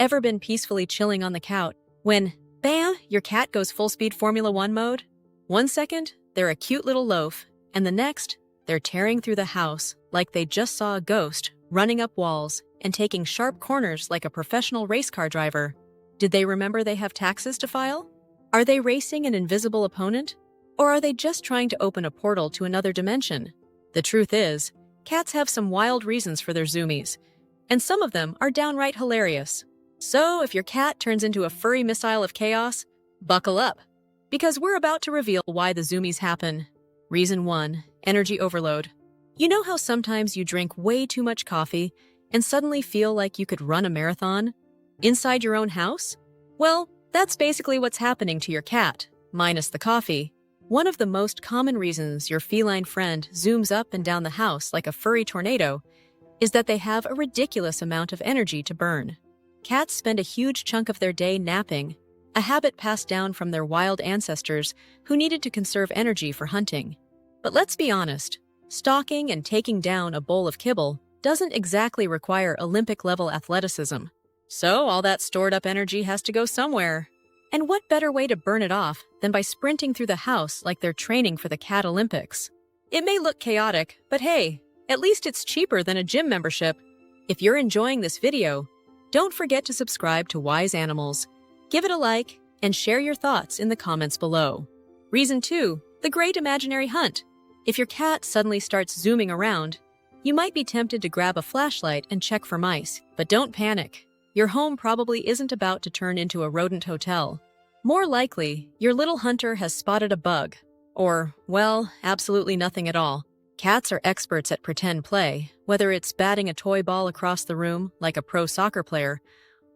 Ever been peacefully chilling on the couch when, bam, your cat goes full-speed Formula One mode? 1 second, they're a cute little loaf, and the next, they're tearing through the house like they just saw a ghost, running up walls and taking sharp corners like a professional race car driver. Did they remember they have taxes to file? Are they racing an invisible opponent? Or are they just trying to open a portal to another dimension? The truth is, cats have some wild reasons for their zoomies, and some of them are downright hilarious. So if your cat turns into a furry missile of chaos, buckle up, because we're about to reveal why the zoomies happen. Reason 1. Energy overload. You know how sometimes you drink way too much coffee and suddenly feel like you could run a marathon? Inside your own house? Well, that's basically what's happening to your cat, minus the coffee. One of the most common reasons your feline friend zooms up and down the house like a furry tornado is that they have a ridiculous amount of energy to burn. Cats spend a huge chunk of their day napping, a habit passed down from their wild ancestors who needed to conserve energy for hunting. But let's be honest, stalking and taking down a bowl of kibble doesn't exactly require Olympic-level athleticism. So all that stored-up energy has to go somewhere. And what better way to burn it off than by sprinting through the house like they're training for the Cat Olympics? It may look chaotic, but hey, at least it's cheaper than a gym membership. If you're enjoying this video, don't forget to subscribe to Wise Animals. Give it a like and share your thoughts in the comments below. Reason 2. The Great Imaginary Hunt. If your cat suddenly starts zooming around, you might be tempted to grab a flashlight and check for mice. But don't panic. Your home probably isn't about to turn into a rodent hotel. More likely, your little hunter has spotted a bug. Or, well, absolutely nothing at all. Cats are experts at pretend play, whether it's batting a toy ball across the room like a pro soccer player,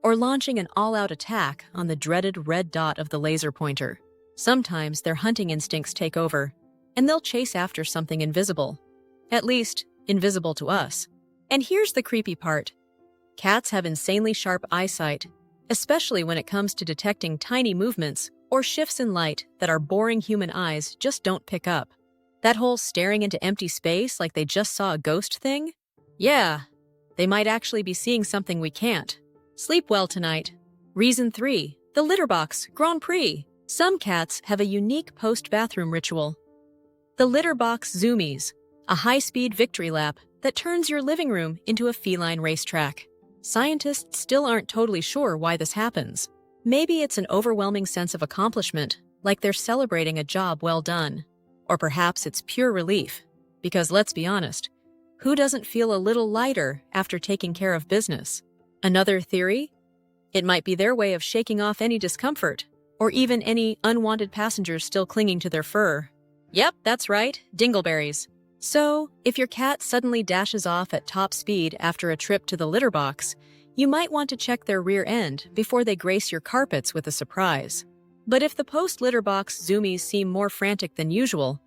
or launching an all-out attack on the dreaded red dot of the laser pointer. Sometimes their hunting instincts take over, and they'll chase after something invisible. At least, invisible to us. And here's the creepy part. Cats have insanely sharp eyesight, especially when it comes to detecting tiny movements or shifts in light that our boring human eyes just don't pick up. That whole staring into empty space like they just saw a ghost thing? Yeah, they might actually be seeing something we can't. Sleep well tonight. Reason 3. The litter box Grand Prix. Some cats have a unique post-bathroom ritual. The litter box Zoomies, a high-speed victory lap that turns your living room into a feline racetrack. Scientists still aren't totally sure why this happens. Maybe it's an overwhelming sense of accomplishment, like they're celebrating a job well done. Or perhaps it's pure relief, because let's be honest, who doesn't feel a little lighter after taking care of business? Another theory? It might be their way of shaking off any discomfort, or even any unwanted passengers still clinging to their fur. Yep, that's right, dingleberries. So, if your cat suddenly dashes off at top speed after a trip to the litter box, you might want to check their rear end before they grace your carpets with a surprise. But if the post-litter box zoomies seem more frantic than usual,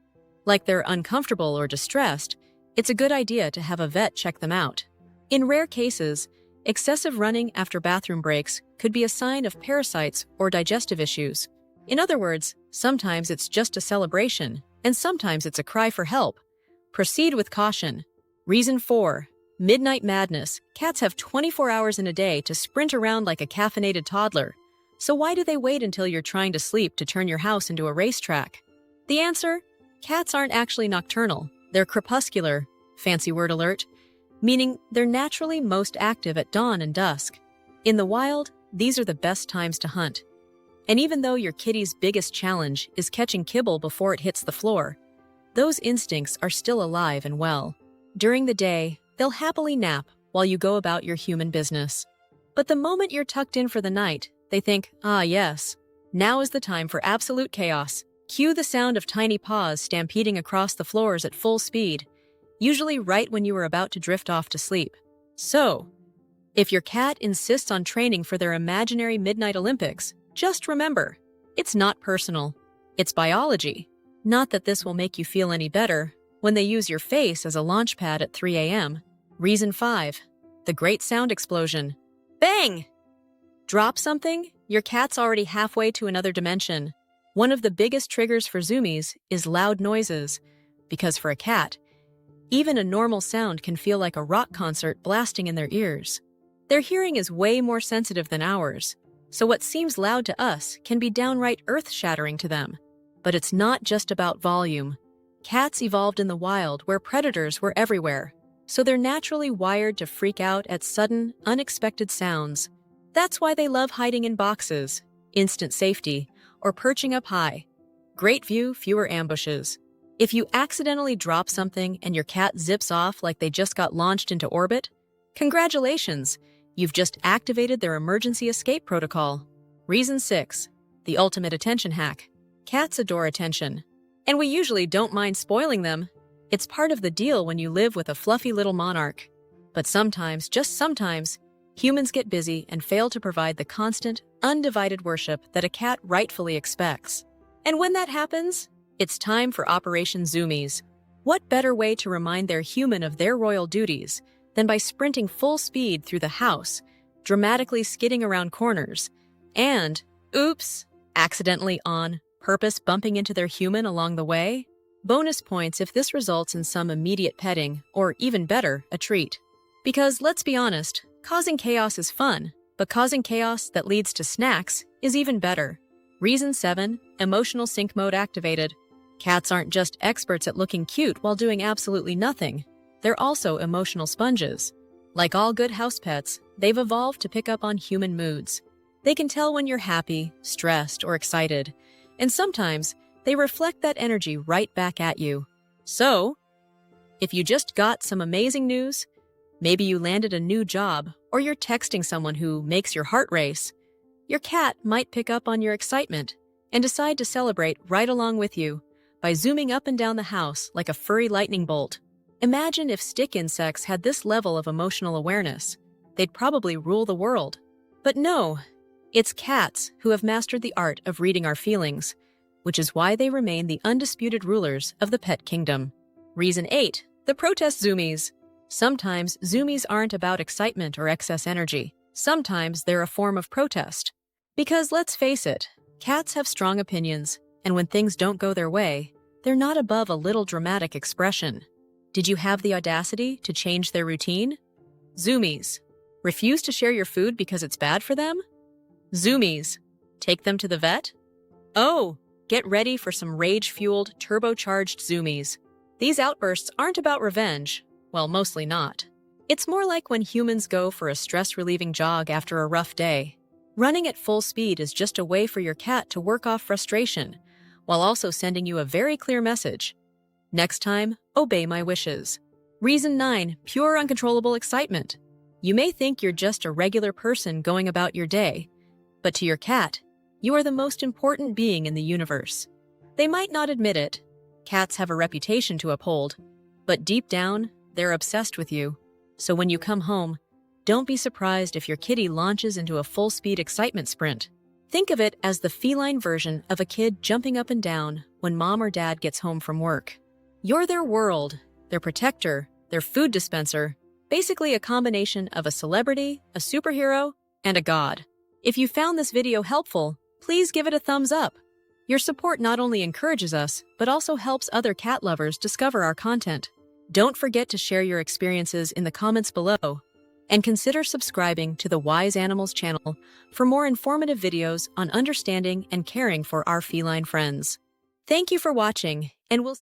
like they're uncomfortable or distressed, it's a good idea to have a vet check them out. In rare cases, excessive running after bathroom breaks could be a sign of parasites or digestive issues. In other words, sometimes it's just a celebration, and sometimes it's a cry for help. Proceed with caution. Reason 4. Midnight madness. Cats have 24 hours in a day to sprint around like a caffeinated toddler. So why do they wait until you're trying to sleep to turn your house into a racetrack? The answer? Cats aren't actually nocturnal. They're crepuscular, fancy word alert, meaning they're naturally most active at dawn and dusk. In the wild, these are the best times to hunt. And even though your kitty's biggest challenge is catching kibble before it hits the floor, those instincts are still alive and well. During the day, they'll happily nap while you go about your human business. But the moment you're tucked in for the night, they think, ah yes, now is the time for absolute chaos. Cue the sound of tiny paws stampeding across the floors at full speed, usually right when you are about to drift off to sleep. So, if your cat insists on training for their imaginary midnight Olympics, just remember, it's not personal. It's biology. Not that this will make you feel any better when they use your face as a launch pad at 3 a.m. Reason 5. The Great Sound Explosion. Bang! Drop something? Your cat's already halfway to another dimension. One of the biggest triggers for zoomies is loud noises, because for a cat, even a normal sound can feel like a rock concert blasting in their ears. Their hearing is way more sensitive than ours, so what seems loud to us can be downright earth-shattering to them. But it's not just about volume. Cats evolved in the wild where predators were everywhere, so they're naturally wired to freak out at sudden, unexpected sounds. That's why they love hiding in boxes, instant safety, or perching up high. Great view, fewer ambushes. If you accidentally drop something and your cat zips off like they just got launched into orbit, congratulations, you've just activated their emergency escape protocol. Reason 6. The ultimate attention hack. Cats adore attention. And we usually don't mind spoiling them. It's part of the deal when you live with a fluffy little monarch. But sometimes, just sometimes, humans get busy and fail to provide the constant, undivided worship that a cat rightfully expects. And when that happens, it's time for Operation Zoomies. What better way to remind their human of their royal duties than by sprinting full speed through the house, dramatically skidding around corners, and, oops, accidentally on purpose bumping into their human along the way? Bonus points if this results in some immediate petting, or even better, a treat. Because let's be honest, causing chaos is fun, but causing chaos that leads to snacks is even better. Reason 7. Emotional sync mode activated. Cats aren't just experts at looking cute while doing absolutely nothing. They're also emotional sponges. Like all good house pets, they've evolved to pick up on human moods. They can tell when you're happy, stressed, or excited, and sometimes they reflect that energy right back at you. So, if you just got some amazing news, maybe you landed a new job, or you're texting someone who makes your heart race, your cat might pick up on your excitement and decide to celebrate right along with you by zooming up and down the house like a furry lightning bolt. Imagine if stick insects had this level of emotional awareness. They'd probably rule the world. But no, it's cats who have mastered the art of reading our feelings, which is why they remain the undisputed rulers of the pet kingdom. Reason 8. The protest Zoomies. Sometimes Zoomies aren't about excitement or excess energy. Sometimes they're a form of protest. Because let's face it, cats have strong opinions, and when things don't go their way, they're not above a little dramatic expression. Did you have the audacity to change their routine? Zoomies. Refuse to share your food because it's bad for them? Zoomies. Take them to the vet? Oh, get ready for some rage-fueled, turbocharged Zoomies. These outbursts aren't about revenge. Well, mostly not. It's more like when humans go for a stress-relieving jog after a rough day. Running at full speed is just a way for your cat to work off frustration, while also sending you a very clear message. Next time, obey my wishes. Reason 9. Pure uncontrollable excitement. You may think you're just a regular person going about your day, but to your cat, you are the most important being in the universe. They might not admit it. Cats have a reputation to uphold, but deep down, they're obsessed with you. So when you come home, don't be surprised if your kitty launches into a full-speed excitement sprint. Think of it as the feline version of a kid jumping up and down when mom or dad gets home from work. You're their world, their protector, their food dispenser, basically a combination of a celebrity, a superhero, and a god. If you found this video helpful, please give it a thumbs up. Your support not only encourages us, but also helps other cat lovers discover our content. Don't forget to share your experiences in the comments below, and consider subscribing to the Wise Animals channel for more informative videos on understanding and caring for our feline friends. Thank you for watching, and we'll